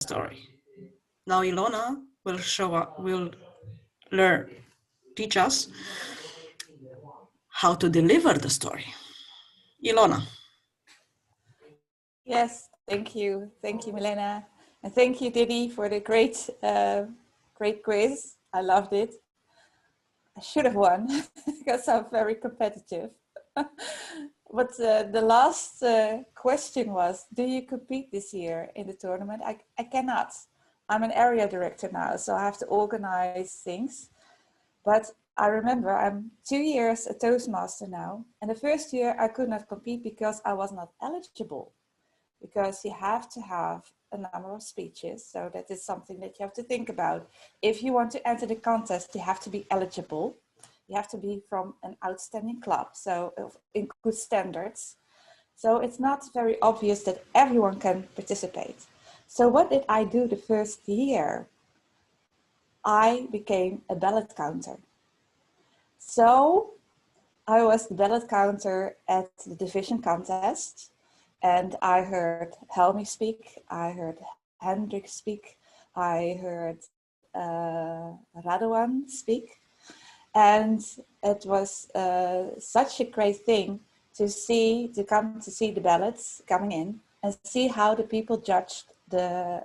story. Now Ilona will teach us how to deliver the story. Ilona. Yes, thank you. Thank you, Milena. And thank you, Didi, for the great quiz. I loved it. I should have won because I'm very competitive. But the last question was, do you compete this year in the tournament? I cannot. I'm an area director now, so I have to organize things. But I remember I'm 2 years a Toastmaster now. And the first year I could not compete because I was not eligible. Because you have to have a number of speeches. So that is something that you have to think about. If you want to enter the contest, you have to be eligible. You have to be from an outstanding club, so in good standards. So it's not very obvious that everyone can participate. So what did I do the first year? I became a ballot counter. So I was the ballot counter at the division contest. And I heard Helmi speak, I heard Hendrik speak, I heard Radovan speak. And it was such a great thing to come to see the ballots coming in and see how the people judged the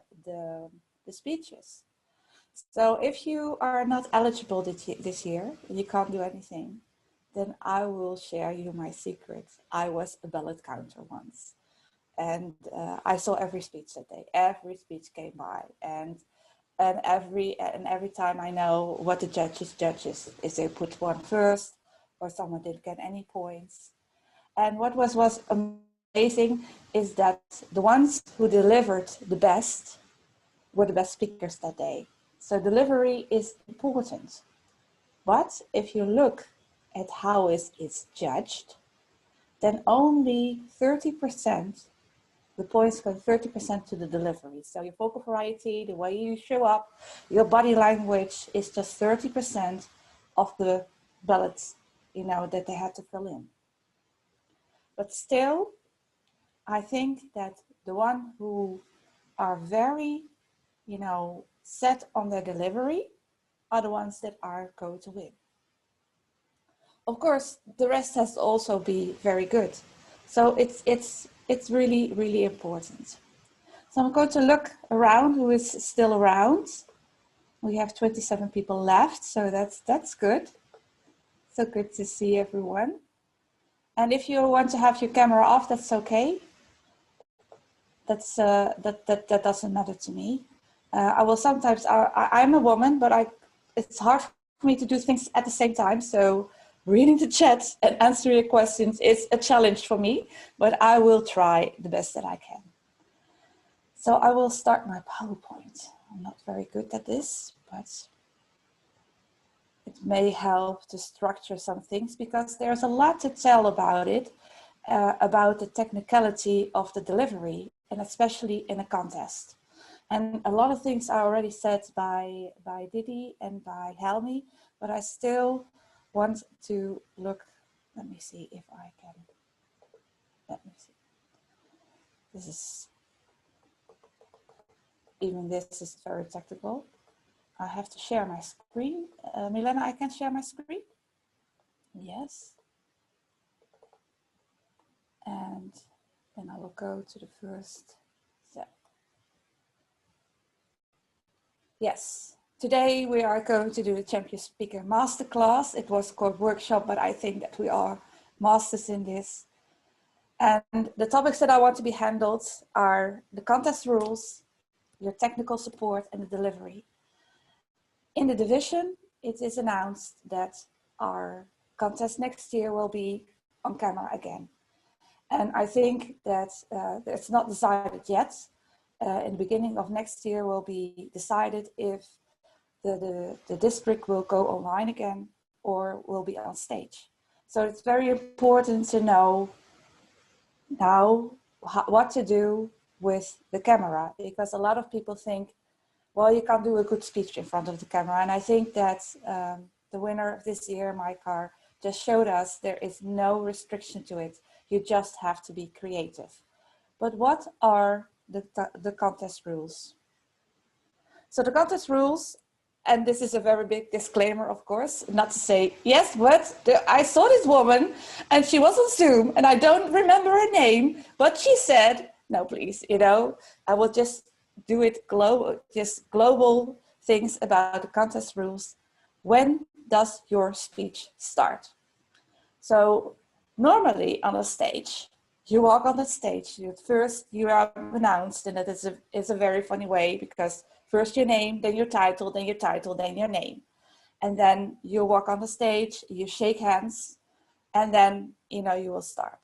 speeches. So if you are not eligible this year, you can't do anything, then I will share you my secret. I was a ballot counter once. And I saw every speech that day. Every speech came by, and every time I know what the judges is they put one first, or someone didn't get any points. And what was amazing is that the ones who delivered the best were the best speakers that day. So delivery is important, but if you look at how it's judged, then only 30%. The points go 30% to the delivery. So your vocal variety, the way you show up, your body language is just 30% of the ballots, that they had to fill in. But still, I think that the one who are very, set on their delivery are the ones that are going to win. Of course, the rest has to also be very good. So it's really, really important. So I'm going to look around who is still around. We have 27 people left, so that's good. So good to see everyone. And if you want to have your camera off, that's okay. That doesn't matter to me. I will sometimes. I'm a woman, but it's hard for me to do things at the same time. So reading the chat and answering your questions is a challenge for me, but I will try the best that I can. So I will start my PowerPoint. I'm not very good at this, but it may help to structure some things because there's a lot to tell about it, about the technicality of the delivery, and especially in a contest. And a lot of things are already said by Didi and by Helmi, but I still want to look. Let me see if I can. Let me see. This is very technical. I have to share my screen. Milena, I can share my screen? Yes. And then I will go to the first step. Yes, today we are going to do the Champion Speaker Masterclass. It was called workshop, but I think that we are masters in this. And the topics that I want to be handled are the contest rules, your technical support, and the delivery. In the division, it is announced that our contest next year will be on camera again. And I think that it's not decided yet. In the beginning of next year will be decided if the district will go online again or will be on stage. So it's very important to know now what to do with the camera, because a lot of people think, well, you can't do a good speech in front of the camera. And I think that the winner of this year, my car, just showed us there is no restriction to it. You just have to be creative. But what are the contest rules? So the contest rules, and this is a very big disclaimer, of course, not to say, yes, but I saw this woman and she was on Zoom and I don't remember her name, but she said, no, please, you know, I will just do it global, just global things about the contest rules. When does your speech start? So normally on a stage, you walk on the stage, first you are announced, and that is a very funny way, because first your name, then your title, then your title, then your name. And then you walk on the stage, you shake hands, and then, you know, you will start.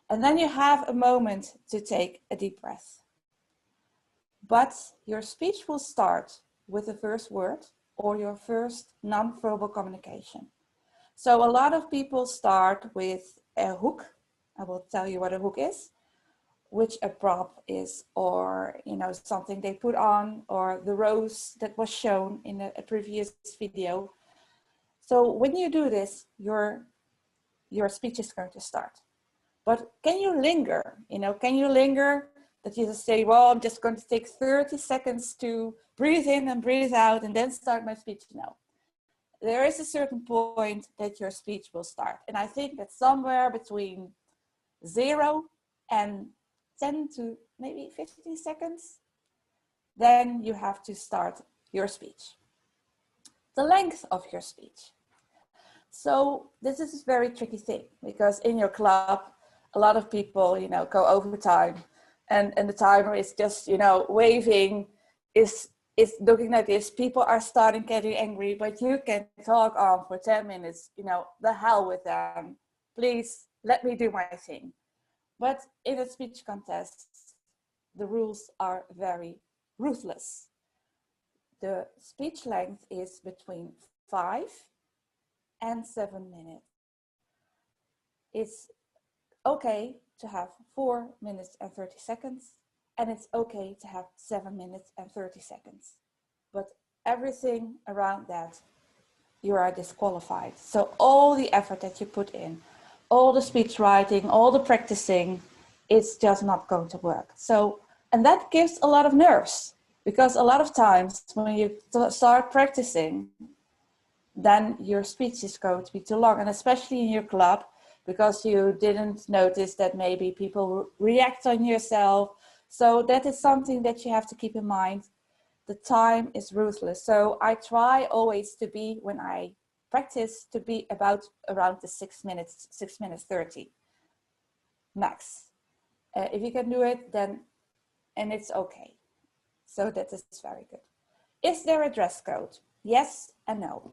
And then you have a moment to take a deep breath. But your speech will start with the first word or your first non-verbal communication. So a lot of people start with a hook. I will tell you what a hook is, which a prop is, or, you know, something they put on, or the rose that was shown in a previous video. So when you do this, your speech is going to start. But can you linger? You know, can you linger that you just say, well, I'm just going to take 30 seconds to breathe in and breathe out and then start my speech? No. There is a certain point that your speech will start. And I think that somewhere between 0 and 10 to maybe 15 seconds, then you have to start your speech. The length of your speech. So this is a very tricky thing, because in your club, a lot of people, you know, go over time, and the timer is just, you know, waving, is looking like this. People are starting getting angry, but you can talk on for 10 minutes, you know, the hell with them. Please let me do my thing. But in a speech contest, the rules are very ruthless. The speech length is between 5 and 7 minutes. It's okay to have 4 minutes and 30 seconds, and it's okay to have 7 minutes and 30 seconds. But everything around that, you are disqualified. So all the effort that you put in, all the speech writing, all the practicing, it's just not going to work. So, and that gives a lot of nerves, because a lot of times when you start practicing, then your speech is going to be too long, and especially in your club, because you didn't notice that maybe people react on yourself. So that is something that you have to keep in mind. The time is ruthless. So I try always to be, when I practice, to be around the 6 minutes 30 max. If you can do it, then, and it's okay. So that is very good. Is there a dress code? Yes and no.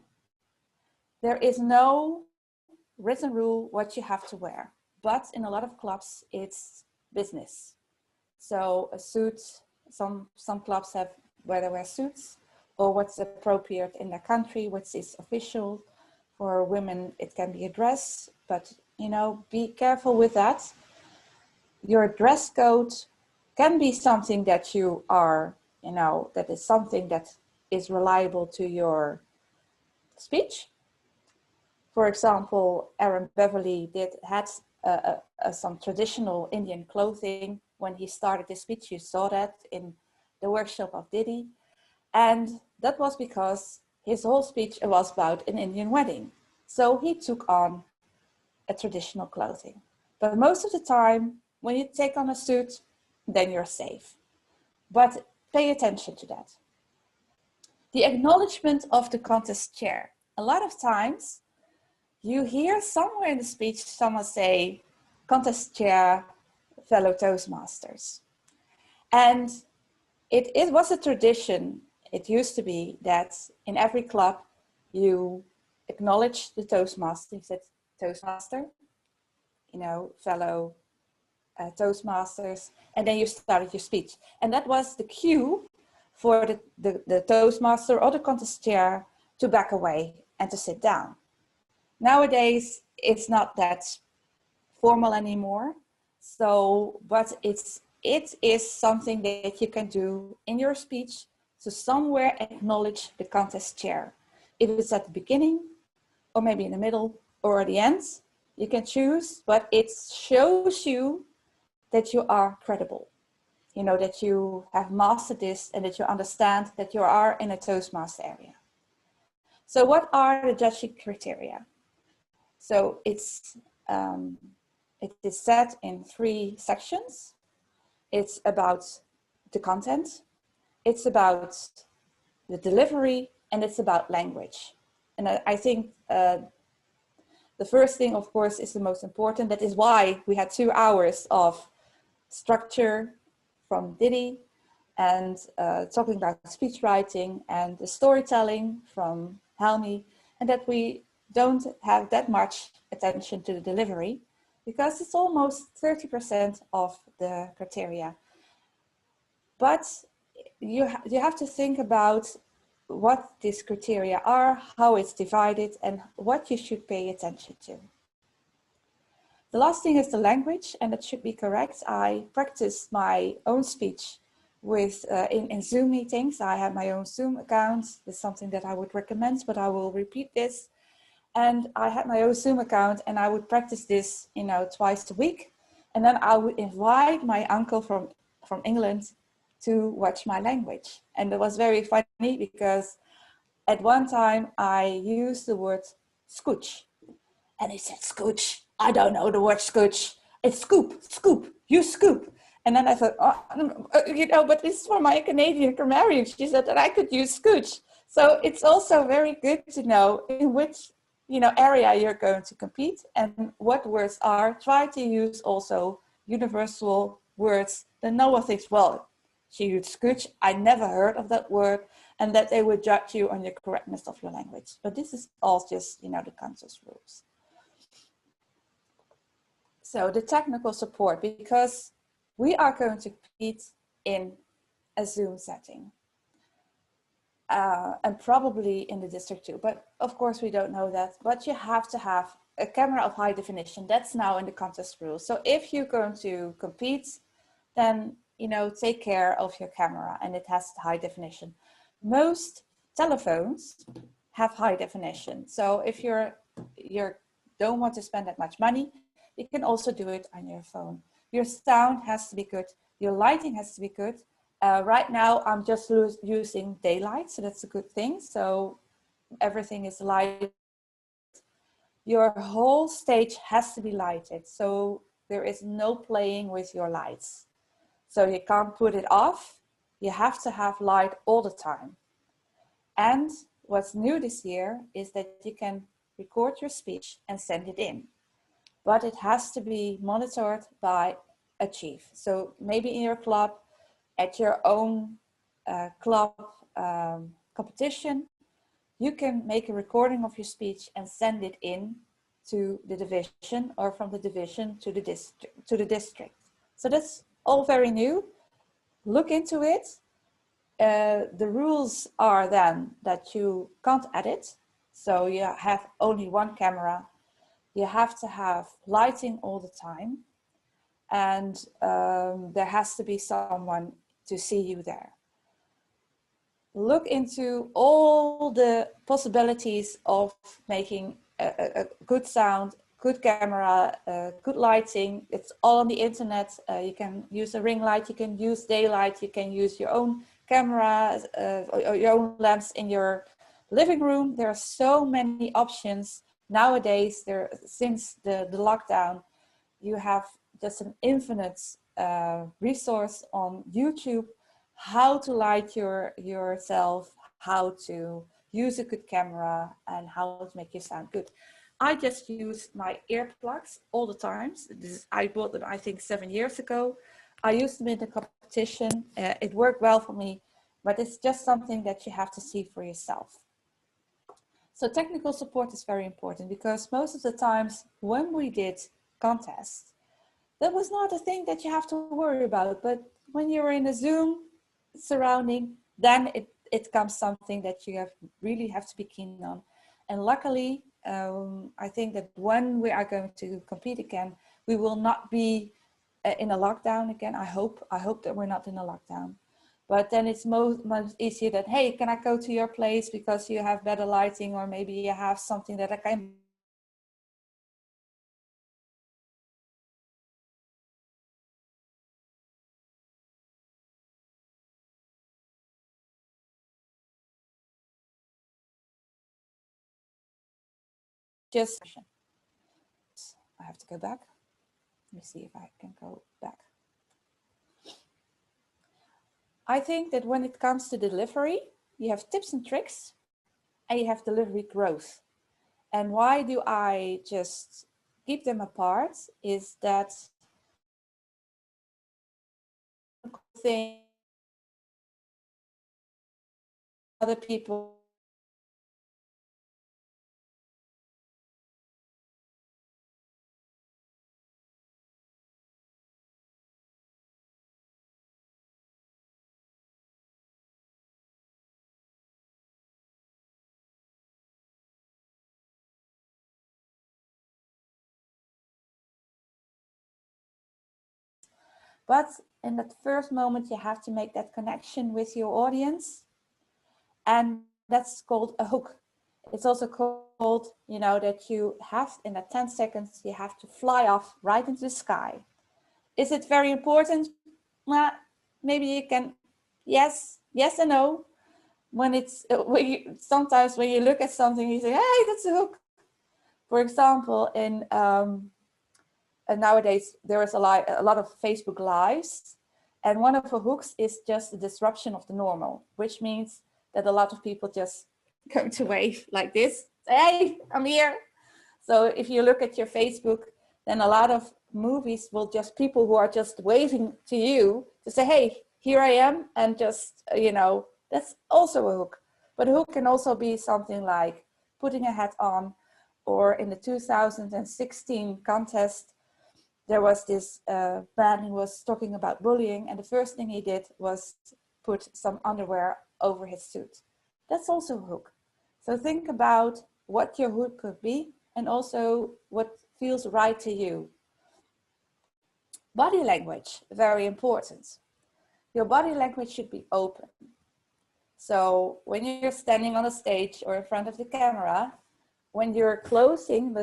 There is no written rule what you have to wear, but in a lot of clubs it's business. So a suit, some clubs have where they wear suits, or what's appropriate in their country, what is official. For women it can be a dress, but, you know, be careful with that. Your dress code can be something that you are, you know, that is something that is reliable to your speech. For example, Aaron Beverly had some traditional Indian clothing when he started his speech. You saw that in the workshop of Didi. And that was because his whole speech was about an Indian wedding. So he took on a traditional clothing. But most of the time, when you take on a suit, then you're safe. But pay attention to that. The acknowledgement of the contest chair. A lot of times, you hear somewhere in the speech someone say, contest chair, fellow Toastmasters. And it was a tradition, it used to be, that in every club you acknowledge the Toastmaster. You said, Toastmaster, you know, fellow Toastmasters, and then you started your speech. And that was the cue for the Toastmaster or the contest chair to back away and to sit down. Nowadays, it's not that formal anymore. So, but it is something that you can do in your speech to somewhere acknowledge the contest chair. If it's at the beginning, or maybe in the middle, or at the end, you can choose, but it shows you that you are credible. you know, that you have mastered this and that you understand that you are in a Toastmaster area. So what are the judging criteria? So it is set in 3 sections. It's about the content, it's about the delivery, and it's about language. And I think the first thing, of course, is the most important. That is why we had 2 hours of structure from Didi and talking about speech writing and the storytelling from Helmi, and that we don't have that much attention to the delivery because it's almost 30% of the criteria. But you have to think about what these criteria are, how it's divided, and what you should pay attention to. The last thing is the language, and that should be correct. I practiced my own speech with in Zoom meetings. I have my own Zoom account. It's something that I would recommend, but I will repeat this. And I had my own Zoom account, and I would practice this, you know, twice a week. And then I would invite my uncle from England to watch my language. And it was very funny because at one time I used the word scooch. And he said, scooch, I don't know the word scooch. It's scoop, scoop, you scoop. And then I thought, oh, you know, but this is for my Canadian grammarian. She said that I could use scooch. So it's also very good to know in which, you know, area you're going to compete and what words are. Try to use also universal words that no one thinks, well, she used scooch, I never heard of that word, and that they would judge you on your correctness of your language. But this is all just, you know, the contest rules. So the technical support, because we are going to compete in a Zoom setting and probably in the district too, but of course we don't know that, but you have to have a camera of high definition. That's now in the contest rules. So if you're going to compete, then, you know, take care of your camera and it has high definition. Most telephones have high definition. So if you don't want to spend that much money, you can also do it on your phone. Your sound has to be good. Your lighting has to be good. Right now, I'm just using daylight, so that's a good thing. So everything is lighted. Your whole stage has to be lighted. So there is no playing with your lights. So you can't put it off. You have to have light all the time. And what's new this year is that you can record your speech and send it in. But it has to be monitored by a chief. So maybe in your club, at your own club competition, you can make a recording of your speech and send it in to the division, or from the division to the district. So that's all very new. Look into it. The rules are then that you can't edit. So you have only one camera. You have to have lighting all the time, and there has to be someone to see you there. Look into all the possibilities of making a good sound, good camera, good lighting. It's all on the internet. You can use a ring light, you can use daylight, you can use your own camera, or your own lamps in your living room. There are so many options. Nowadays, since the lockdown, you have just an infinite resource on YouTube, how to light yourself, how to use a good camera, and how to make you sound good. I just use my earplugs all the time. I bought them, I think, 7 years ago. I used them in the competition. It worked well for me, but it's just something that you have to see for yourself. So technical support is very important, because most of the times when we did contests, that was not a thing that you have to worry about. But when you're in a Zoom surrounding, then it comes something that you really have to be keen on. And luckily, I think that when we are going to compete again, we will not be in a lockdown again. I hope that we're not in a lockdown. But then it's much easier that, hey, can I go to your place because you have better lighting, or maybe you have something that I can just, I have to go back. Let me see if I can go back. I think that when it comes to delivery, you have tips and tricks and you have delivery growth. And why do I just keep them apart is that thing other people but in that first moment, you have to make that connection with your audience. And that's called a hook. It's also called, that you have in that 10 seconds, you have to fly off right into the sky. Is it very important? Well, maybe you can, yes and no. When it's, sometimes when you look at something, you say, hey, that's a hook. For example, and nowadays there is a lot of Facebook Lives, and one of the hooks is just the disruption of the normal, which means that a lot of people just going to wave like this, hey, I'm here. So if you look at your Facebook, then a lot of movies will just people who are just waving to you to say, hey, here I am, and just, that's also a hook. But a hook can also be something like putting a hat on, or in the 2016 contest, there was this man who was talking about bullying, and the first thing he did was put some underwear over his suit. That's also a hook. So think about what your hook could be and also what feels right to you. Body language, very important. Your body language should be open. So when you're standing on a stage or in front of the camera, when you're closing,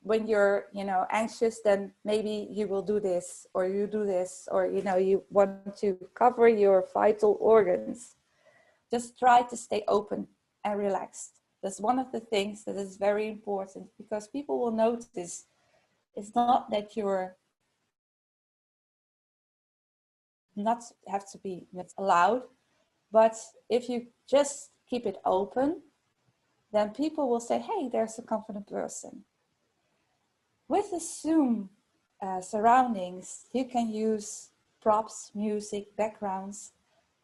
when you're, anxious, then maybe you will do this, or you do this, or, you want to cover your vital organs. Just try to stay open and relaxed. That's one of the things that is very important, because people will notice it's not that you're not have to be allowed, but if you just keep it open, then people will say, hey, there's a confident person. With the Zoom surroundings, you can use props, music, backgrounds.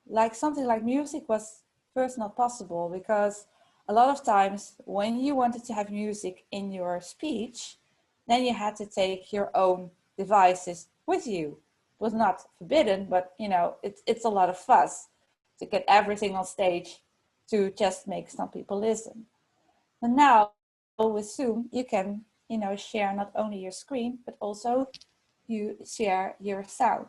Like something like music was first not possible, because a lot of times when you wanted to have music in your speech, then you had to take your own devices with you. It was not forbidden, but it's a lot of fuss to get everything on stage to just make some people listen. And now with Zoom, you can, share not only your screen, but also you share your sound.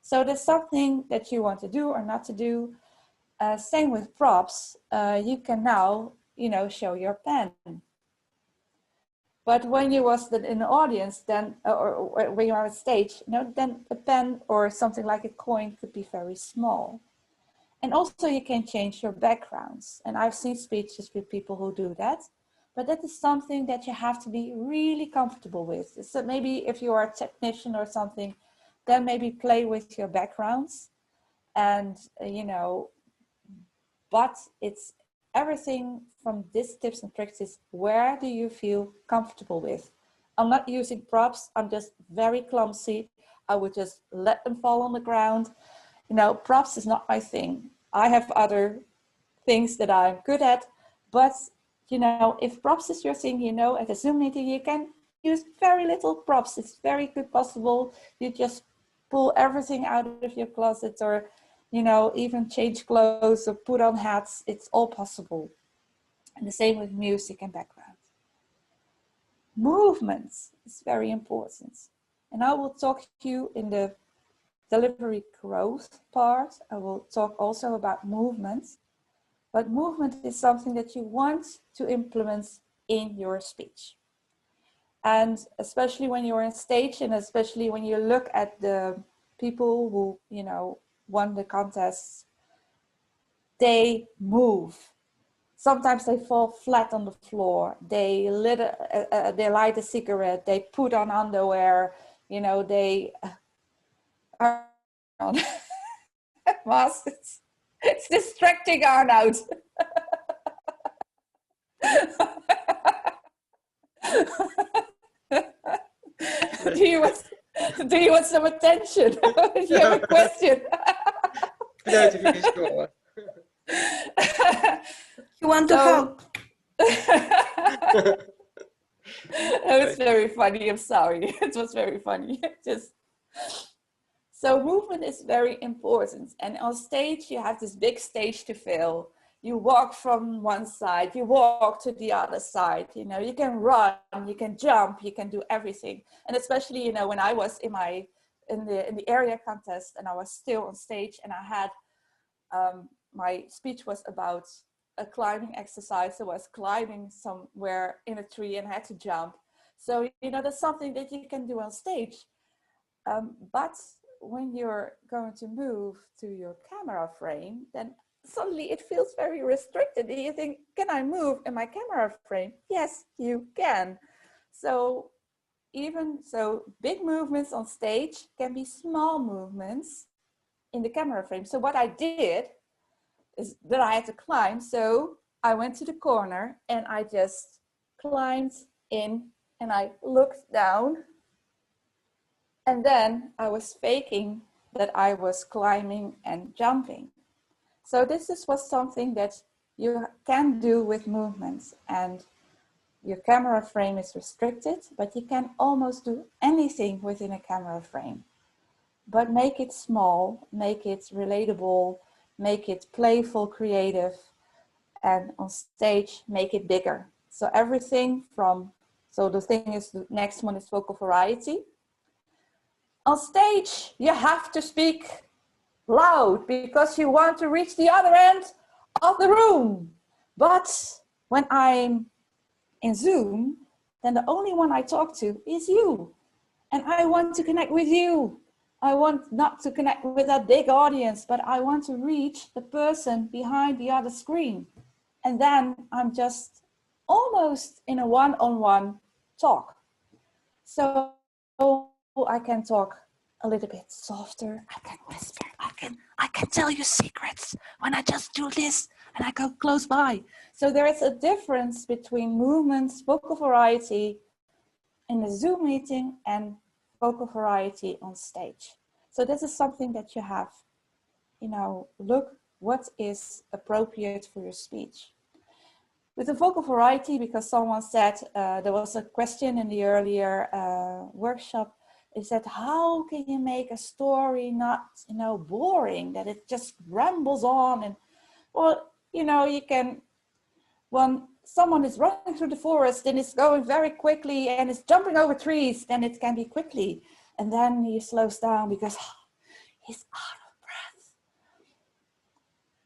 So there's something that you want to do or not to do. Same with props. You can now, show your pen. But when you was in the audience, then, or when you're on stage, then a pen or something like a coin could be very small. And also you can change your backgrounds. And I've seen speeches with people who do that. But that is something that you have to be really comfortable with. So maybe if you are a technician or something, then maybe play with your backgrounds. And, but it's everything from these tips and tricks is, where do you feel comfortable with? I'm not using props. I'm just very clumsy. I would just let them fall on the ground. Props is not my thing. I have other things that I'm good at, but if props is your thing, at a Zoom meeting, you can use very little props. It's very good possible. You just pull everything out of your closet, or, even change clothes or put on hats. It's all possible. And the same with music and background. Movements is very important. And I will talk to you in the delivery growth part. I will talk also about movements. But movement is something that you want to implement in your speech. And especially when you're on stage, and especially when you look at the people who, won the contests, they move. sometimes they fall flat on the floor. They light a cigarette. They put on underwear. You know, they are on masks. It's distracting, Arnoud. Do you want some attention? Do you have a question? No, to be sure. You want to help? It was very funny. I'm sorry. It was very funny. So movement is very important. And on stage, you have this big stage to fill. You walk from one side, you walk to the other side. You know, you can run, you can jump, you can do everything. And especially, you know, when I was in the area contest and I was still on stage and I had my speech was about a climbing exercise. I was climbing somewhere in a tree and had to jump. So, you know, that's something that you can do on stage. But when you're going to move to your camera frame, then suddenly it feels very restricted. You think, can I move in my camera frame? Yes, you can. So even so, big movements on stage can be small movements in the camera frame. So what I did is that I had to climb. So I went to the corner and I just climbed in and I looked down. And then I was faking that I was climbing and jumping. So this was something that you can do with movements, and your camera frame is restricted, but you can almost do anything within a camera frame. But make it small, make it relatable, make it playful, creative, and on stage, make it bigger. So everything from, so the thing is, the next one is vocal variety. On stage, you have to speak loud because you want to reach the other end of the room. But when I'm in Zoom, then the only one I talk to is you. And I want to connect with you. I want not to connect with that big audience, but I want to reach the person behind the other screen. And then I'm just almost in a one-on-one talk. So I can talk a little bit softer. I can whisper. I can tell you secrets when I just do this and I go close by. So there is a difference between movements, vocal variety in a Zoom meeting and vocal variety on stage. So this is something that you have, you know, look what is appropriate for your speech. With the vocal variety, because someone said, there was a question in the earlier workshop, is that how can you make a story not, you know, boring, that it just rambles on? And well, you know, you can, when someone is running through the forest and it's going very quickly and it's jumping over trees, then it can be quickly. And then he slows down because he's out of breath.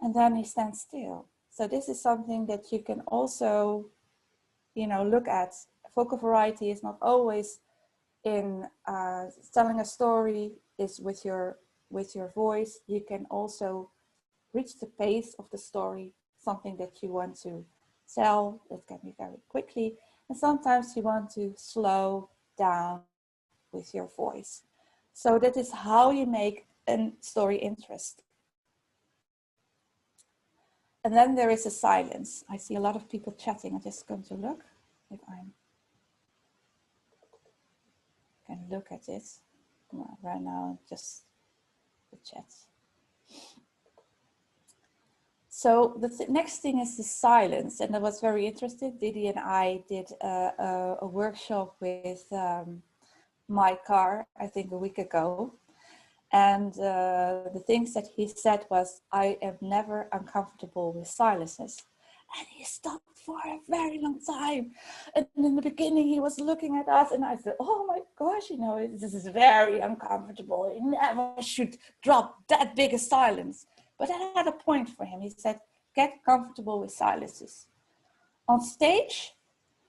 And then he stands still. So this is something that you can also, you know, look at. Vocal variety is not always in telling a story is with your voice. You can also reach the pace of the story, something that you want to tell that can be very quickly, and sometimes you want to slow down with your voice. So that is how you make a story interesting. And then there is a silence. I see a lot of people chatting. I'm just going to look if I can look at it. Well, right now, just the chat. So the next thing is the silence. And that was very interesting. Didi and I did a workshop with my car, I think a week ago. And the things that he said was, I am never uncomfortable with silences. And he stopped for a very long time. And in the beginning, he was looking at us and I said, oh my gosh, you know, this is very uncomfortable. You never should drop that big a silence. But I had a point for him. He said, get comfortable with silences. On stage,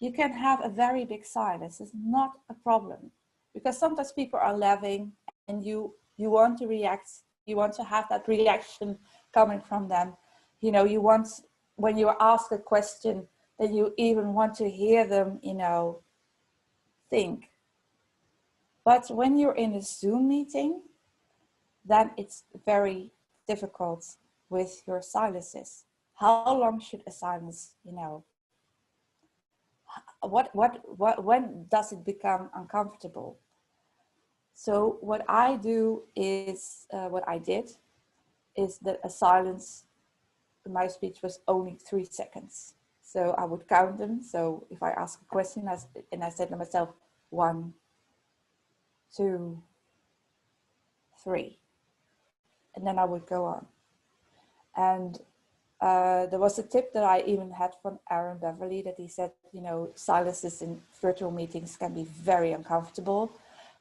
you can have a very big silence. It's not a problem. Because sometimes people are laughing and you want to react. You want to have that reaction coming from them. You know, you want, when you are asked a question, that you even want to hear them, you know, think. But when you're in a Zoom meeting, then it's very difficult with your silences. How long should a silence, you know, when does it become uncomfortable? So what I do is, what I did is that a silence in my speech was only 3 seconds. So I would count them. So if I ask a question and I said to myself, 1, 2, 3, and then I would go on. And there was a tip that I even had from Aaron Beverly, that he said, you know, silences in virtual meetings can be very uncomfortable.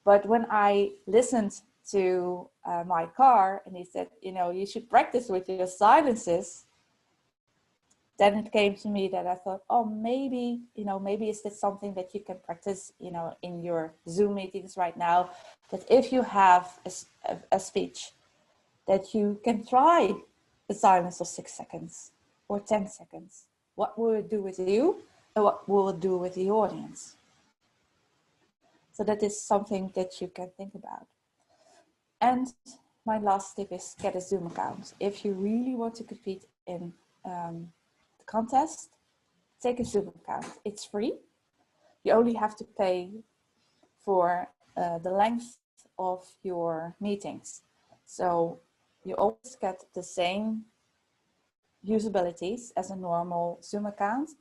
But when I listened to my car and he said, you know, you should practice with your silences, then it came to me that I thought, oh, maybe, you know, maybe is this something that you can practice, you know, in your Zoom meetings right now, that if you have a speech, that you can try a silence of 6 seconds or 10 seconds. What will it do with you and what will it do with the audience? So that is something that you can think about. And my last tip is get a Zoom account. If you really want to compete in the contest, take a Zoom account. It's free. You only have to pay for the length of your meetings. So you always get the same usabilities as a normal Zoom account.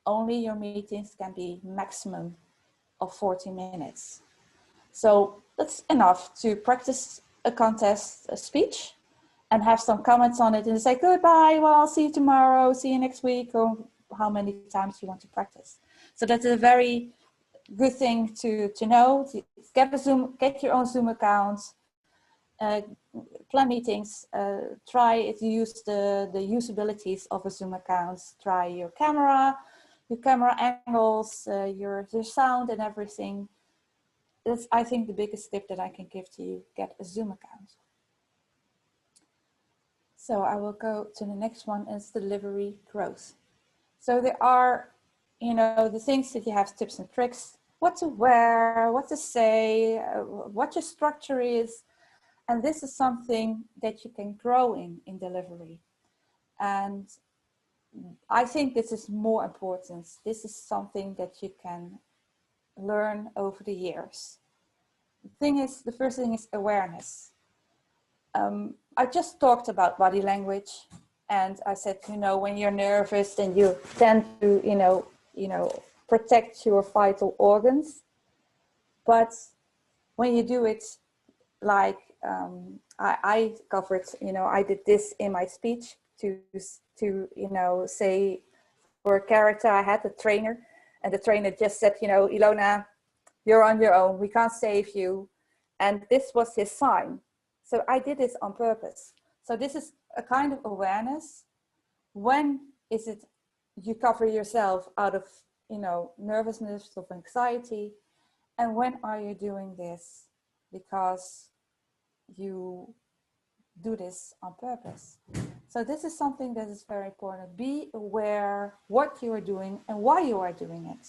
Only your meetings can be maximum of 40 minutes. So that's enough to practice a contest, a speech, and have some comments on it and say goodbye, well, I'll see you tomorrow, see you next week, or how many times you want to practice. So that's a very good thing to know. Get your own Zoom account, plan meetings, try to use the usabilities of a Zoom account, try your camera angles, your sound and everything. That's, I think, the biggest tip that I can give to you, get a Zoom account. So I will go to the next one, is delivery growth. So there are, you know, the things that you have, tips and tricks, what to wear, what to say, what your structure is. And this is something that you can grow in delivery. And I think this is more important. This is something that you can learn over the years. The first thing is awareness. I just talked about body language, and I said, you know, when you're nervous, then you tend to, you know, protect your vital organs. But when you do it, like I covered, you know, I did this in my speech to you know, say for a character, I had a trainer, and the trainer just said, you know, Ilona, you're on your own, we can't save you. And this was his sign. So I did this on purpose. So this is a kind of awareness. When is it you cover yourself out of, you know, nervousness, of anxiety? And when are you doing this because you do this on purpose? So this is something that is very important. Be aware what you are doing and why you are doing it.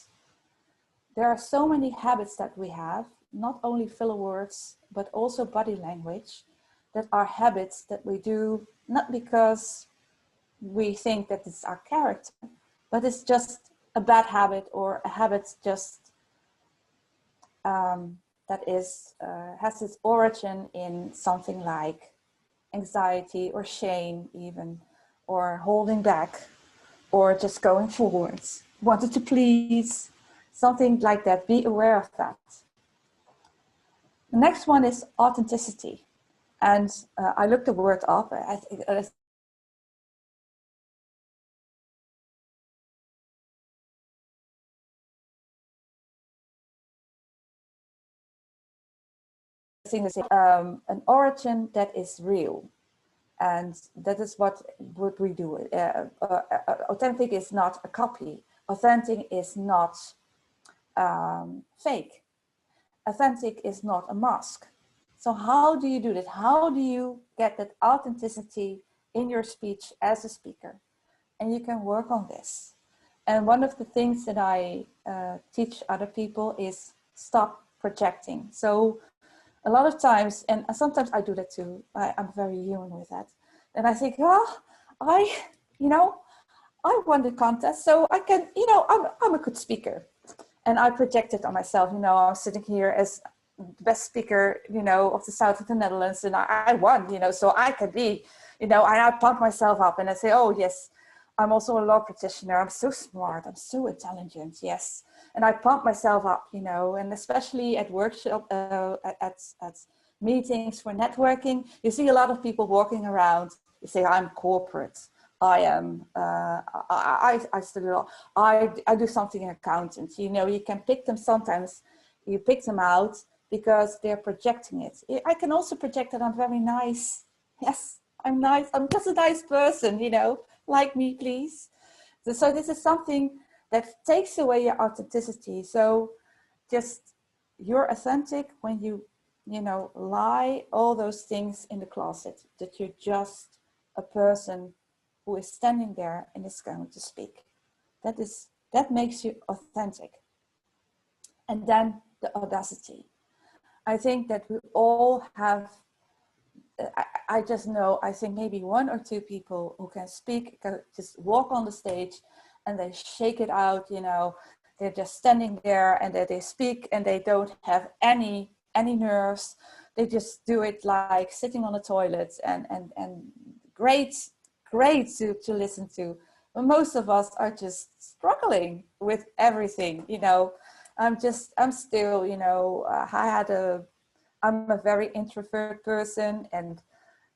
There are so many habits that we have, not only filler words, but also body language, that are habits that we do not because we think that it's our character, but it's just a bad habit, or a habit just that is has its origin in something like anxiety or shame even, or holding back, or just going forwards, wanted to please, something like that. Be aware of that. The next one is authenticity. And I looked the word up. I think an origin that is real. And that is what we do. Authentic is not a copy. Authentic is not fake. Authentic is not a mask. So how do you do that? How do you get that authenticity in your speech as a speaker? and you can work on this. And one of the things that I teach other people is stop projecting. So a lot of times, and sometimes I do that too, I'm very human with that. And I think, oh, I won the contest, so I can, I'm a good speaker. And I project it on myself, I'm sitting here as the best speaker, of the south of the Netherlands, and I won, so I can be, and I pump myself up and I say, oh yes, I'm also a law practitioner. I'm so smart. I'm so intelligent. Yes. And I pump myself up, and especially at workshop, at meetings for networking, you see a lot of people walking around. You say, I'm corporate. I am, I study law. I do something in accounting. You can pick them sometimes. You pick them out because they're projecting it. I can also project that I'm very nice. Yes, I'm nice. I'm just a nice person, like me, please. So this is something that takes away your authenticity. So just you're authentic when you lie all those things in the closet, that you're just a person who is standing there and is going to speak. That makes you authentic. And then the audacity. I think that we all have, I just know, I think maybe one or two people who can speak, can just walk on the stage and they shake it out, they're just standing there and they speak and they don't have any nerves. They just do it like sitting on a toilet and great to listen to. But most of us are just struggling with everything, I'm still, I'm a very introvert person, and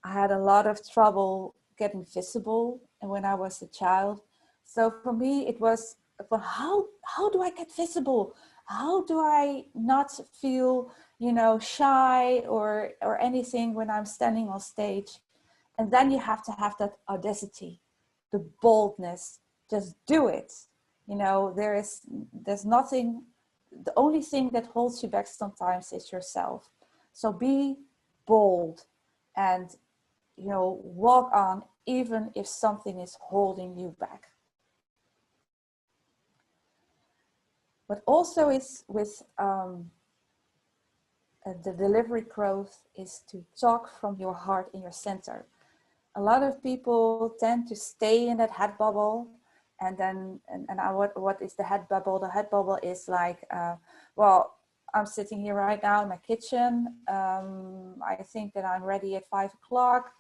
I had a lot of trouble getting visible when I was a child. So for me, it was, well, how do I get visible? How do I not feel, shy or anything when I'm standing on stage? And then you have to have that audacity, the boldness, just do it. There's nothing, the only thing that holds you back sometimes is yourself. So be bold and, walk on even if something is holding you back. But also is with the delivery growth is to talk from your heart in your center. A lot of people tend to stay in that head bubble. And then, what is the head bubble? The head bubble is like, I'm sitting here right now in my kitchen. I think that I'm ready at 5 o'clock.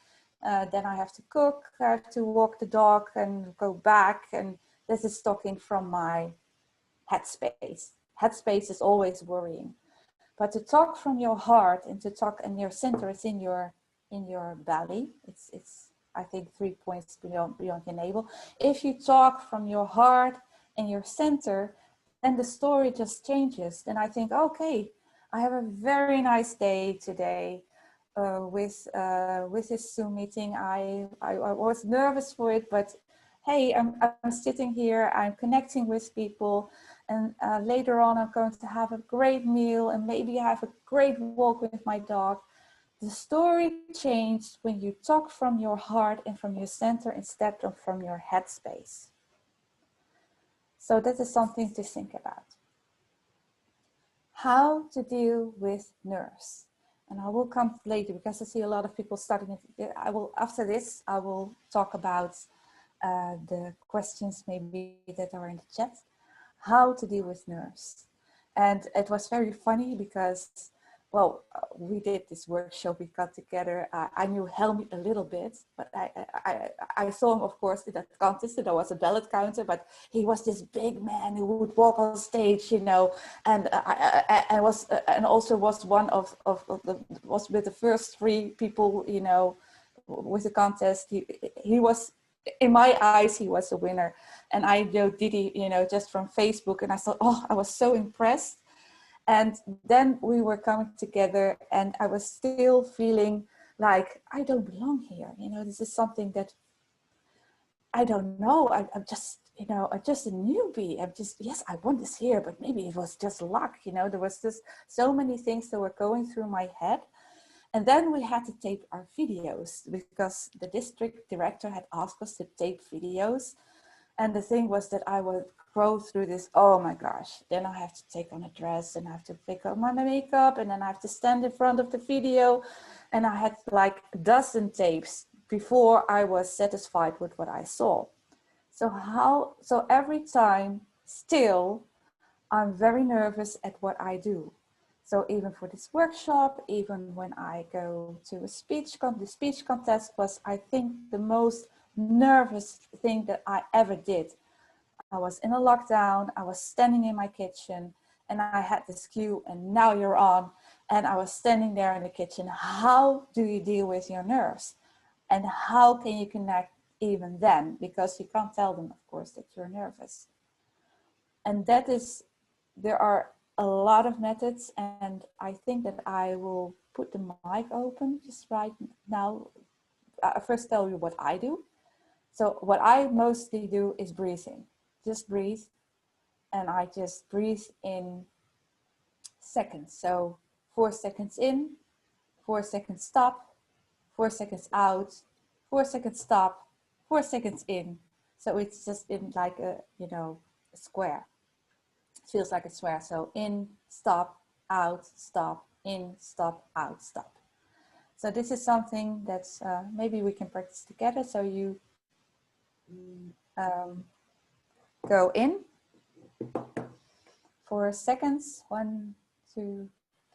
Then I have to cook, I have to walk the dog and go back. And this is talking from my headspace. Headspace is always worrying. But to talk from your heart and to talk in your center, it's in your belly. It's I think 3 points beyond your navel. If you talk from your heart and your center, then the story just changes. Then I think, okay, I have a very nice day today with this Zoom meeting. I was nervous for it, but hey, I'm sitting here, I'm connecting with people, and later on I'm going to have a great meal and maybe have a great walk with my dog. The story changed when you talk from your heart and from your center instead of from your headspace. So that is something to think about. How to deal with nerves. And I will come later because I see a lot of people starting it. After this, I will talk about the questions maybe that are in the chat. How to deal with nerves. And it was very funny because, well, we did this workshop, we got together. I knew Helmi a little bit, but I saw him, of course, in that contest. There was a ballot counter, but he was this big man who would walk on stage, and also was one was with the first 3 people, with the contest. He was, in my eyes, he was a winner. And I know Didi, just from Facebook, and I thought, oh, I was so impressed. And then we were coming together and I was still feeling like, I don't belong here. This is something that I don't know. I'm just, I'm just a newbie. Yes, I won this here, but maybe it was just luck. There was just so many things that were going through my head. And then we had to tape our videos because the district director had asked us to tape videos. And the thing was that I would go through this, oh my gosh, then I have to take on a dress and I have to pick up my makeup and then I have to stand in front of the video. And I had like a dozen tapes before I was satisfied with what I saw. So every time still, I'm very nervous at what I do. So even for this workshop, even when I go to a speech, the speech contest was, I think, the most nervous thing that I ever did. I was in a lockdown, I was standing in my kitchen and I had this cue and now you're on. And I was standing there in the kitchen. How do you deal with your nerves? And how can you connect even then? Because you can't tell them, of course, that you're nervous. And that is, there are a lot of methods, and I think that I will put the mic open just right now. I first tell you what I do. So what I mostly do is breathing. Just breathe, and I just breathe in seconds. So 4 seconds in, 4 seconds stop, 4 seconds out, 4 seconds stop, 4 seconds in. So it's just in like a, you know, a square. It feels like a square. So in, stop, out, stop, in, stop, out, stop. So this is something that's maybe we can practice together. So you go in 4 seconds, 1, 2,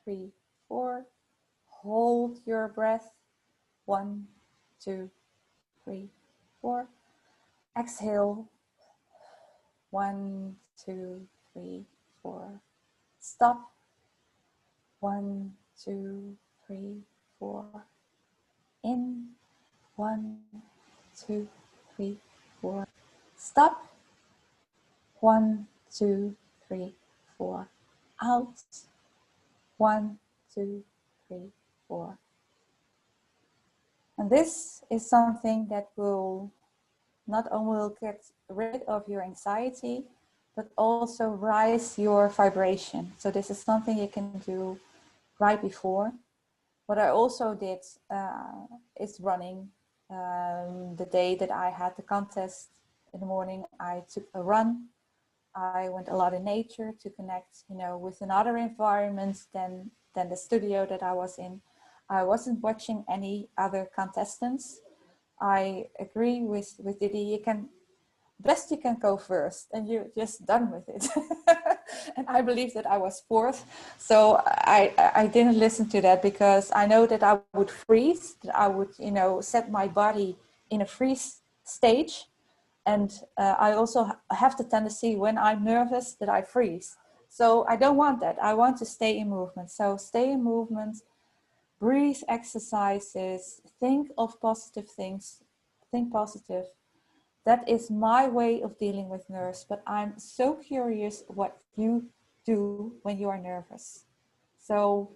3, 4. Hold your breath, 1, 2, 3, 4. Exhale, 1, 2, 3, 4. Stop, 1, 2, 3, 4. In, 1, 2, 3, 4. Stop, 1, 2, 3, 4. Out, 1, 2, 3, 4. And this is something that will not only will get rid of your anxiety, but also rise your vibration. So this is something you can do right before. What I also did is running. The day that I had the contest in the morning, I took a run. I went a lot in nature to connect, you know, with another environment than the studio that I was in. I wasn't watching any other contestants. I agree with Didi, you can, best you can go first and you're just done with it. And I believe that I was fourth. So I didn't listen to that because I know that I would freeze, that I would, you know, set my body in a freeze stage. And I also have the tendency when I'm nervous that I freeze. So I don't want that. I want to stay in movement. So stay in movement, breathe exercises, think of positive things, think positive. That is my way of dealing with nerves, but I'm so curious what you do when you are nervous. So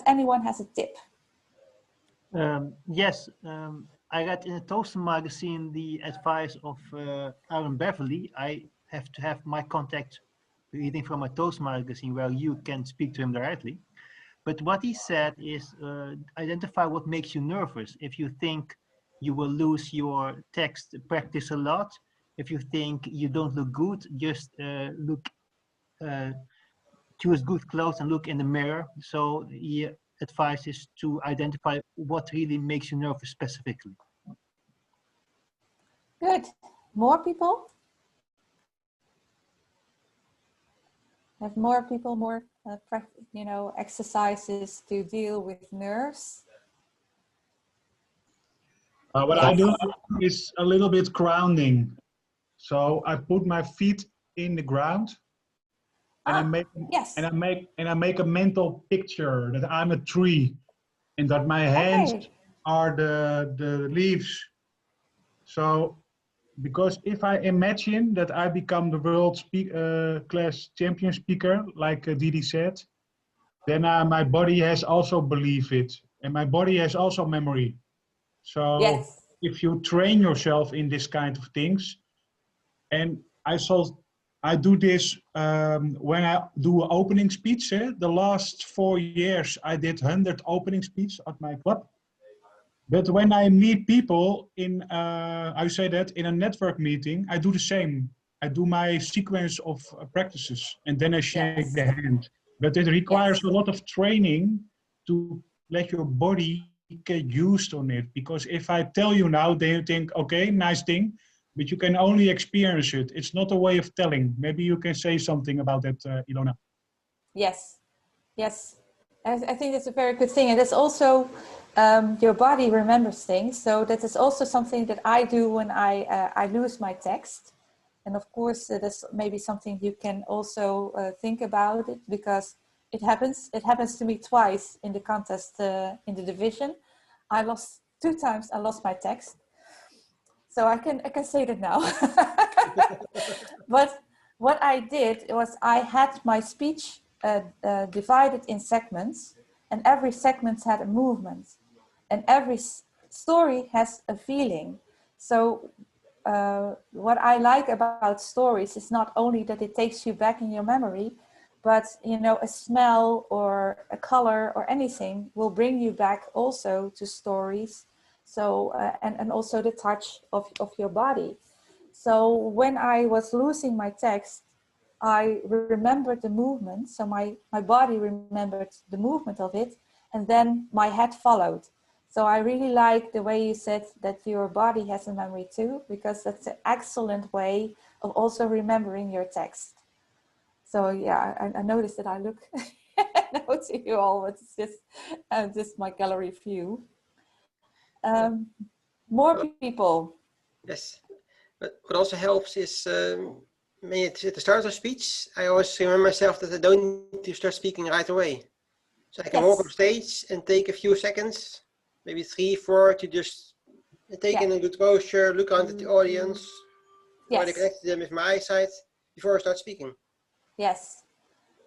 anyone has a tip? Yes, I read in a Toaster magazine the advice of Aaron Beverly. I have to have my contact reading from a Toaster magazine where you can speak to him directly. But what he said is identify what makes you nervous. If you think you will lose your text, practice a lot. If you think you don't look good, just choose good clothes and look in the mirror. So he advises to identify what really makes you nervous specifically. Good. More people? Have more people, more you know, exercises to deal with nerves? What Yes. I do is a little bit grounding. So I put my feet in the ground, and Yes. I make a mental picture that I'm a tree, and that my hands are the leaves. So, because if I imagine that I become the world class champion speaker, like Didi said, then my body has also belief it, and my body has also memory. So yes. if you train yourself in this kind of things, and I do this when I do an opening speech. The last 4 years, I did 100 opening speeches at my club. But when I meet people in, I say that in a network meeting, I do the same. I do my sequence of practices and then I shake Yes. the hand. But it requires Yes. a lot of training to let your body get used on it. Because if I tell you now, then you think, okay, nice thing, but you can only experience it. It's not a way of telling. Maybe you can say something about that, Ilona. Yes. Yes. I think that's a very good thing. And it's also your body remembers things. So that is also something that I do when I lose my text. And of course, that's maybe something you can also think about it, because it happens. It happens to me twice in the contest, in the division. I lost 2 times. I lost my text, so I can say that now. But what I did was I had my speech divided in segments, and every segment had a movement, and every story has a feeling. So what I like about stories is not only that it takes you back in your memory, but you know, a smell or a color or anything will bring you back also to stories. So and also the touch of your body. So when I was losing my text, I remembered the movement. So my body remembered the movement of it, and then my head followed. So I really like the way you said that your body has a memory too, because that's an excellent way of also remembering your text. So yeah, I noticed that I look now to you all, but it's just my gallery view. More people. Yes. But what also helps is when it's at the start of speech, I always remember myself that I don't need to start speaking right away. So I can walk on Yes. stage and take a few seconds, maybe 3, 4, to just take in a good posture, look around at the audience, already Yes. connect them with my eyesight before I start speaking. Yes.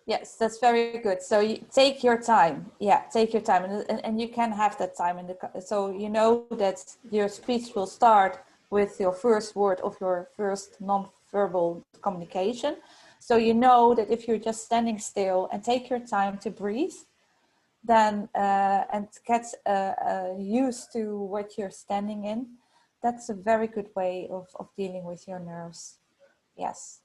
Yes, that's very good. So you take your time. Yeah, take your time, and you can have that time in the. So you know that your speech will start with your first word of your first non-verbal communication. So you know that if you're just standing still and take your time to breathe, then and get used to what you're standing in, that's a very good way of dealing with your nerves. Yes.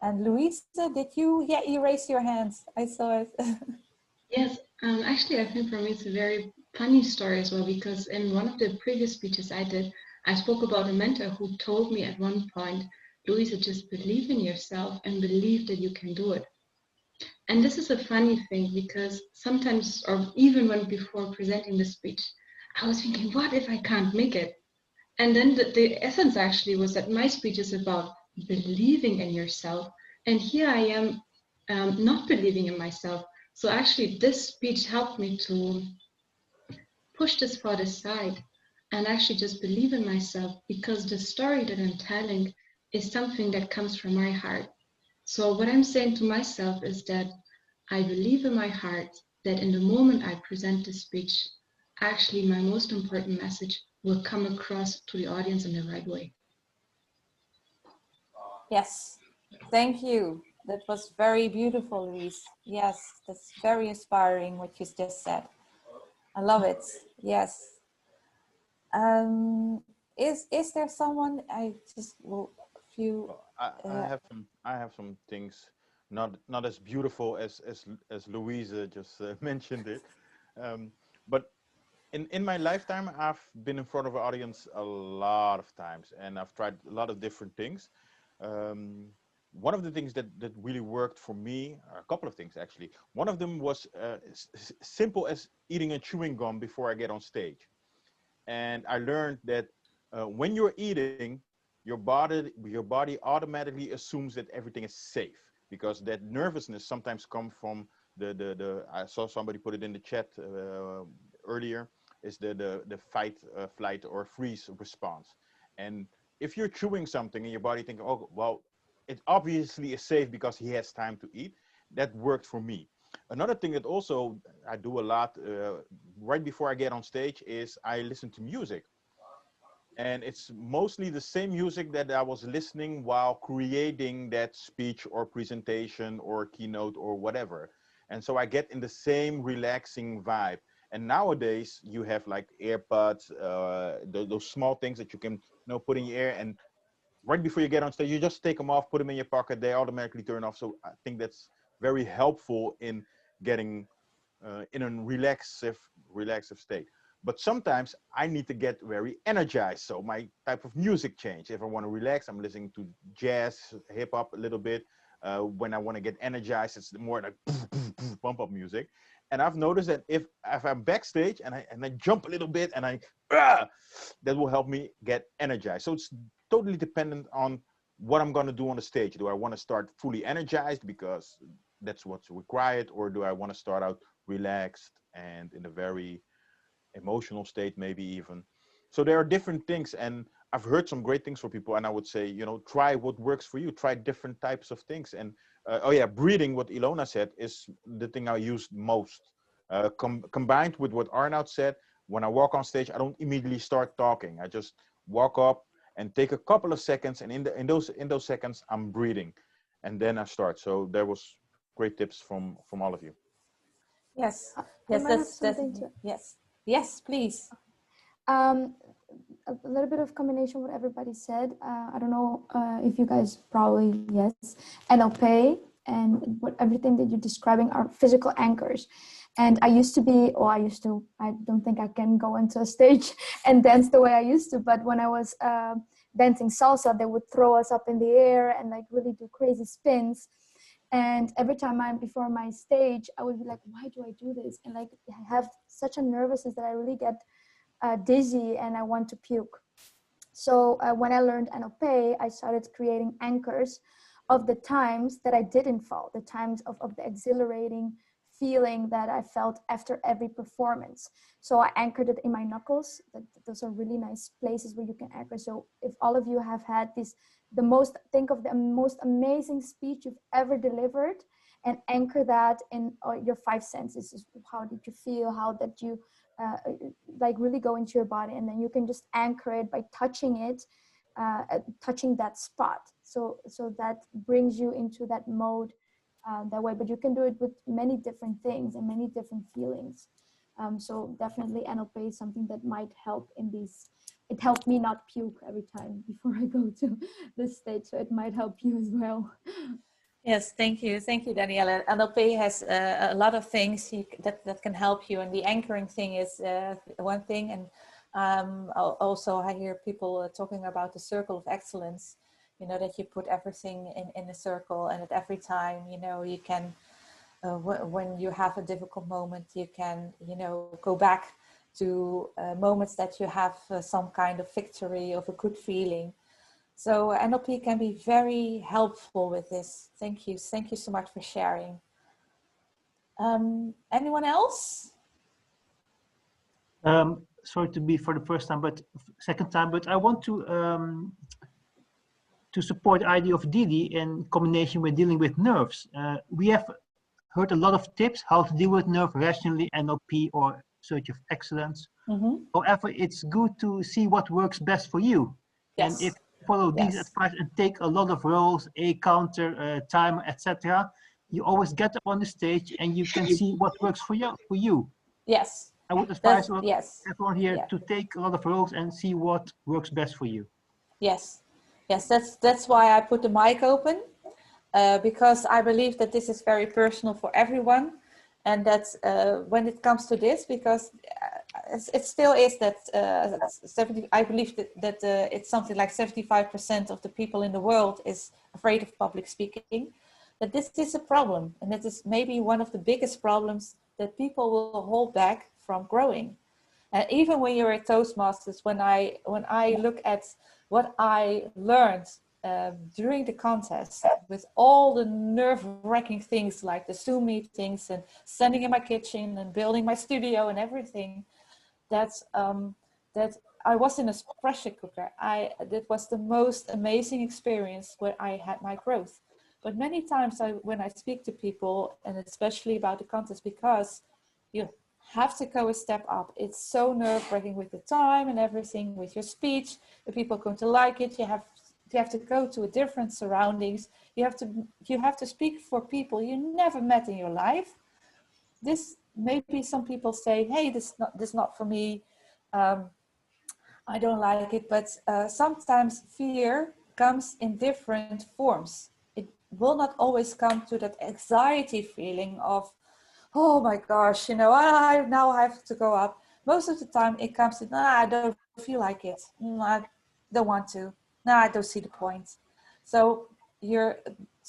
And Louisa, did you? Yeah, you raised your hands. I saw it. Yes, actually, I think for me it's a very funny story as well, because in one of the previous speeches I did, I spoke about a mentor who told me at one point, Louisa, just believe in yourself and believe that you can do it. And this is a funny thing, because sometimes, or even when before presenting the speech, I was thinking, what if I can't make it? And then the essence actually was that my speech is about believing in yourself. And here I am not believing in myself. So actually this speech helped me to push this thought aside and actually just believe in myself, because the story that I'm telling is something that comes from my heart. So what I'm saying to myself is that I believe in my heart that in the moment I present this speech, actually my most important message will come across to the audience in the right way. Yes, thank you. That was very beautiful, Louise. Yes, that's very inspiring what you just said. I love it. Yes. Um, is there someone I just will few? Well, I have some things not as beautiful as Louisa just mentioned it, um, but in my lifetime I've been in front of an audience a lot of times, and I've tried a lot of different things. Um, One of the things that really worked for me, a couple of things actually. One of them was simple as eating a chewing gum before I get on stage. And I learned that when you're eating, your body automatically assumes that everything is safe, because that nervousness sometimes comes from the I saw somebody put it in the chat earlier, is the fight, flight, or freeze response. And if you're chewing something and your body thinking, oh well, it obviously is safe because he has time to eat, that worked for me. Another thing that also I do a lot right before I get on stage is I listen to music. And it's mostly the same music that I was listening while creating that speech or presentation or keynote or whatever. And so I get in the same relaxing vibe. And nowadays you have like AirPods, those small things that you can put in your ear, and right before you get on stage, you just take them off, put them in your pocket, they automatically turn off. So I think that's very helpful in getting in a relaxive state. But sometimes I need to get very energized. So my type of music change. If I want to relax, I'm listening to jazz, hip hop a little bit. When I want to get energized, it's more like bump up music. And I've noticed that if I'm backstage and I jump a little bit and that will help me get energized. So it's totally dependent on what I'm going to do on the stage. Do I want to start fully energized because that's what's required, or do I want to start out relaxed and in a very emotional state, maybe even? So there are different things, and I've heard some great things for people, and I would say, try what works for you. Try different types of things. And oh yeah, breathing, what Ilona said, is the thing I use most. Combined with what Arnoud said, when I walk on stage, I don't immediately start talking. I just walk up and take a couple of seconds, and in those seconds, I'm breathing, and then I start. So there was great tips from all of you. Yes, I yes, might have that's something to. yes, please. A little bit of combination what everybody said. I don't know if you guys probably yes. NLP and what everything that you're describing are physical anchors. And I don't think I can go into a stage and dance the way I used to. But when I was dancing salsa, they would throw us up in the air and like really do crazy spins. And every time before my stage, I would be like, why do I do this? And like I have such a nervousness that I really get dizzy and I want to puke. So when I learned NLP, I started creating anchors of the times that I didn't fall, the times of the exhilarating feeling that I felt after every performance. So I anchored it in my knuckles. Those are really nice places where you can anchor. So if all of you have had think of the most amazing speech you've ever delivered and anchor that in your five senses. How did you feel? How did you like really go into your body? And then you can just anchor it by touching it, touching that spot. So that brings you into that mode that way. But you can do it with many different things and many different feelings. So definitely NLP is something that might help in these. It helped me not puke every time before I go to this stage. So it might help you as well. Yes, thank you, Danielle. NLP has a lot of things that can help you, and the anchoring thing is one thing. And also, I hear people talking about the circle of excellence. That you put everything in a circle, and at every time, you can. When you have a difficult moment, you can, go back to moments that you have some kind of victory, of a good feeling. So NLP can be very helpful with this. Thank you so much for sharing. Anyone else? Sorry to be for the first time, but second time, but I want to support the idea of Didi in combination with dealing with nerves. We have heard a lot of tips how to deal with nerve rationally, NLP or search of excellence. Mm-hmm. However, it's good to see what works best for you. Yes. And if you follow these advice and take a lot of roles, a counter, timer, etc., you always get up on the stage and you can see what works for you. Yes. I would advise everyone here to take a lot of roles and see what works best for you. Yes. Yes, that's why I put the mic open. Because I believe that this is very personal for everyone, and that's when it comes to this, because it still is that 70. I believe that it's something like 75% of the people in the world is afraid of public speaking. That this is a problem, and that is maybe one of the biggest problems that people will hold back from growing. And even when you're at Toastmasters, when I look at what I learned during the contest, with all the nerve-wracking things like the Zoom meetings and standing in my kitchen and building my studio and everything, that I was in a pressure cooker. That was the most amazing experience where I had my growth. But many times when I speak to people, and especially about the contest, because you have to go a step up. It's so nerve-wracking with the time and everything, with your speech. The people are going to like it. You have to go to a different surroundings. You have to speak for people you never met in your life. This maybe some people say, hey, this is not for me. I don't like it, but sometimes fear comes in different forms. It will not always come to that anxiety feeling of, oh my gosh, you know, I now have to go up. Most of the time it comes to, nah, I don't feel like it. I don't want to. Nah, I don't see the point. So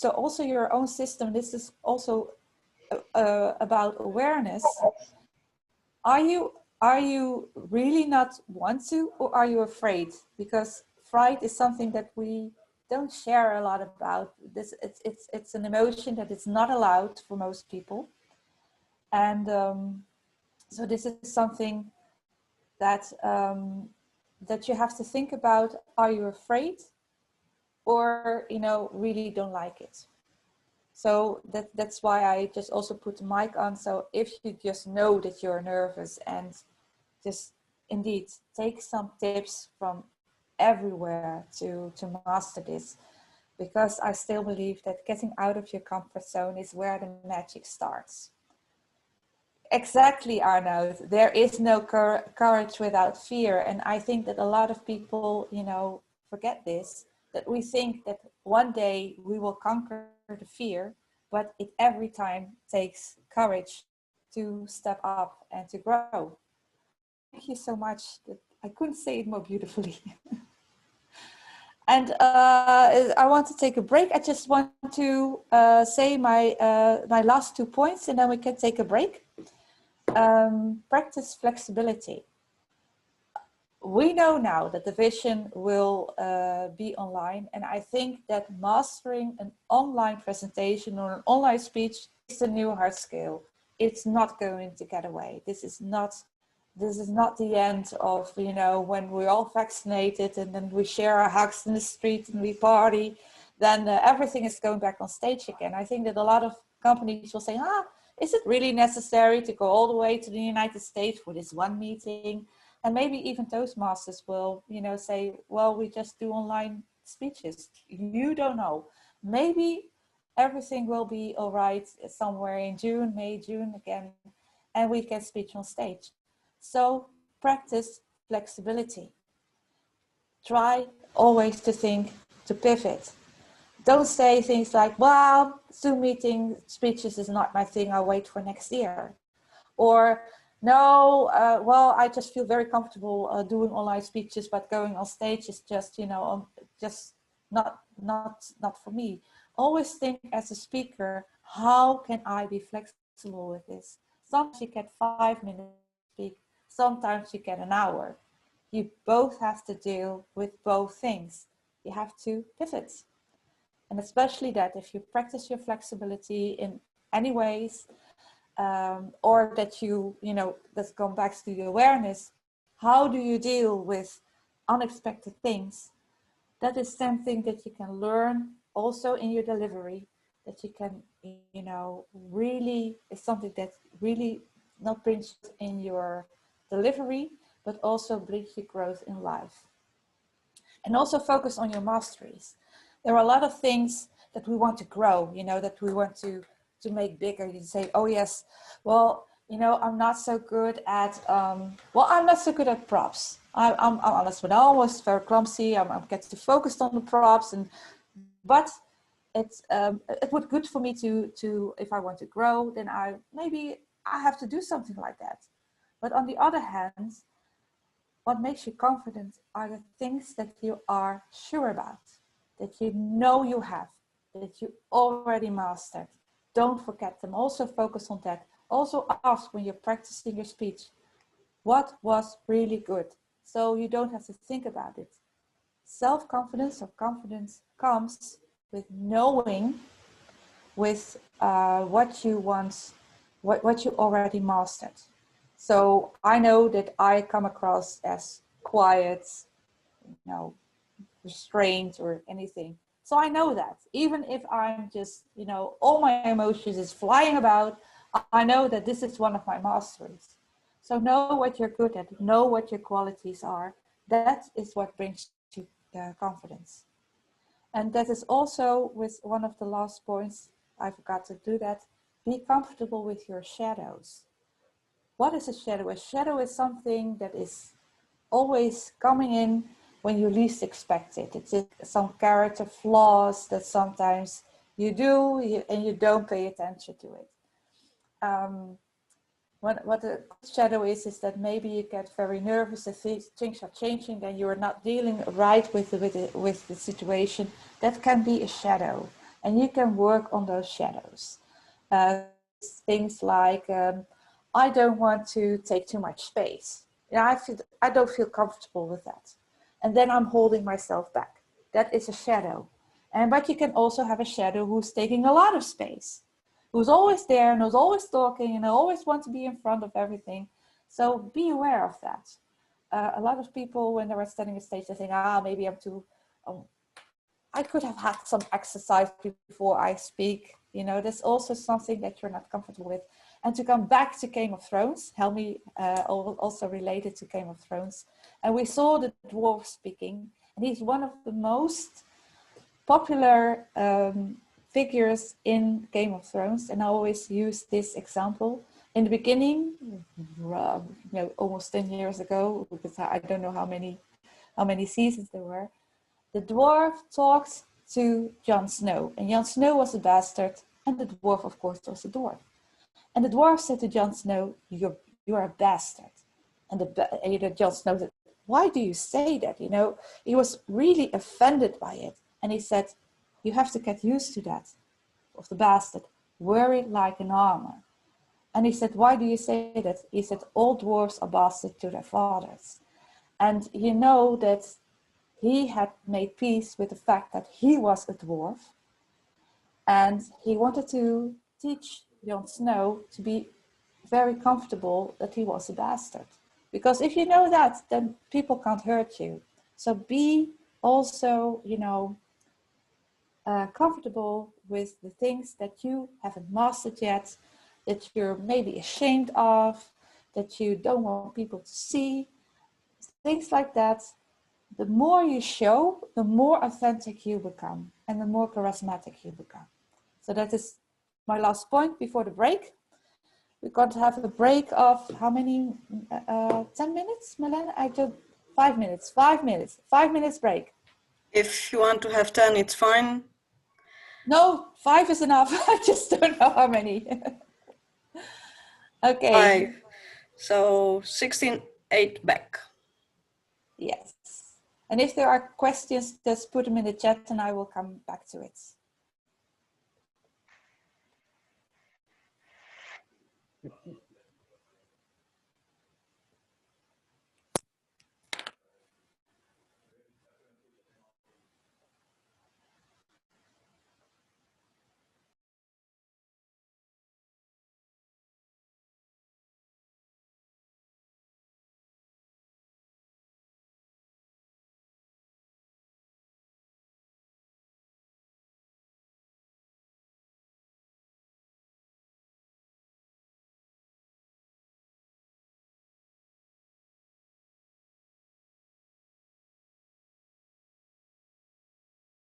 also your own system, this is also about awareness. Are you really not want to, or are you afraid? Because fright is something that we don't share a lot about. This it's an emotion that is not allowed for most people, and so this is something that that you have to think about. Are you afraid, or really don't like it? So that's why I just also put the mic on. So if you just know that you're nervous, and just indeed take some tips from everywhere to master this, because I still believe that getting out of your comfort zone is where the magic starts. Exactly, Arnoud. There is no courage without fear. And I think that a lot of people, forget this, that we think that one day we will conquer the fear, but it every time takes courage to step up and to grow. Thank you so much. I couldn't say it more beautifully. And I want to take a break. I just want to say my last 2 points, and then we can take a break. Practice flexibility. We know now that the vision will be online, and I think that mastering an online presentation or an online speech is the new hard skill. It's not going to get away. This is not the end of, when we're all vaccinated and then we share our hugs in the street and we party, then everything is going back on stage again. I think that a lot of companies will say, is it really necessary to go all the way to the United States for this one meeting? And maybe even Toastmasters will, say, well, we just do online speeches. You don't know. Maybe everything will be all right somewhere in May, June again, and we can speak on stage. So practice flexibility. Try always to think to pivot. Don't say things like, well, Zoom meeting speeches is not my thing, I'll wait for next year. Or, no, well, I just feel very comfortable doing online speeches, but going on stage is just, just not for me. Always think as a speaker, how can I be flexible with this? Sometimes you get 5 minutes to speak, sometimes you get an hour. You both have to deal with both things. You have to pivot. And especially that if you practice your flexibility in any ways, or that let's come back to the awareness, how do you deal with unexpected things? That is something that you can learn also in your delivery, that you can, really is something that really not brings in your delivery, but also brings you growth in life. And also focus on your masteries. There are a lot of things that we want to grow, that we want to make bigger. You say, oh yes, well, I'm not so good at, I'm not so good at props. I'm honest, but I'm always very clumsy. I'm getting focused on the props, but it would good for me to if I want to grow, then I have to do something like that. But on the other hand, what makes you confident are the things that you are sure about, that you have, that you already mastered. Don't forget them. Also focus on that. Also ask when you're practicing your speech, what was really good? So you don't have to think about it. Self-confidence or confidence comes with knowing with what you want, what you already mastered. So I know that I come across as quiet, restrained or anything. So I know that even if I'm just, all my emotions is flying about, I know that this is one of my masteries. So know what you're good at, know what your qualities are. That is what brings you confidence. And that is also with one of the last points, I forgot to do that, be comfortable with your shadows. What is a shadow? A shadow is something that is always coming in when you least expect it. It's some character flaws that sometimes you do and you don't pay attention to it. What a shadow is that maybe you get very nervous if things are changing and you are not dealing right with the situation. That can be a shadow, and you can work on those shadows. Things like I don't want to take too much space. I don't feel comfortable with that, and then I'm holding myself back. That is a shadow. But you can also have a shadow who's taking a lot of space, who's always there and who's always talking and always wants to be in front of everything. So be aware of that. A lot of people, when they were standing on stage, they think, maybe I'm too, I could have had some exercise before I speak. You know, there's also something that you're not comfortable with. And to come back to Game of Thrones, Helmi also related to Game of Thrones. And we saw the dwarf speaking, and he's one of the most popular figures in Game of Thrones, and I always use this example. In the beginning, almost 10 years ago, because I don't know how many seasons there were, the dwarf talked to Jon Snow, and Jon Snow was a bastard, and the dwarf, of course, was a dwarf. And the dwarf said to Jon Snow, "You're a bastard." And Jon Snow said, "Why do you say that?" You know, he was really offended by it, and he said, "You have to get used to that, of the bastard, wear it like an armor." And he said, "Why do you say that?" He said, "All dwarves are bastards to their fathers." And you know that he had made peace with the fact that he was a dwarf, and he wanted to teach Jon Snow to be very comfortable that he was a bastard. Because if you know that, then people can't hurt you. So be also, comfortable with the things that you haven't mastered yet, that you're maybe ashamed of, that you don't want people to see, things like that. The more you show, the more authentic you become and the more charismatic you become. So that is my last point before the break. We're going to have a break of how many? 10 minutes, Marlene? I took 5 minutes. 5 minutes. 5 minutes break. If you want to have 10, it's fine. No, 5 is enough. I just don't know how many. Okay. 5. So 16:08 back. Yes. And if there are questions, just put them in the chat and I will come back to it.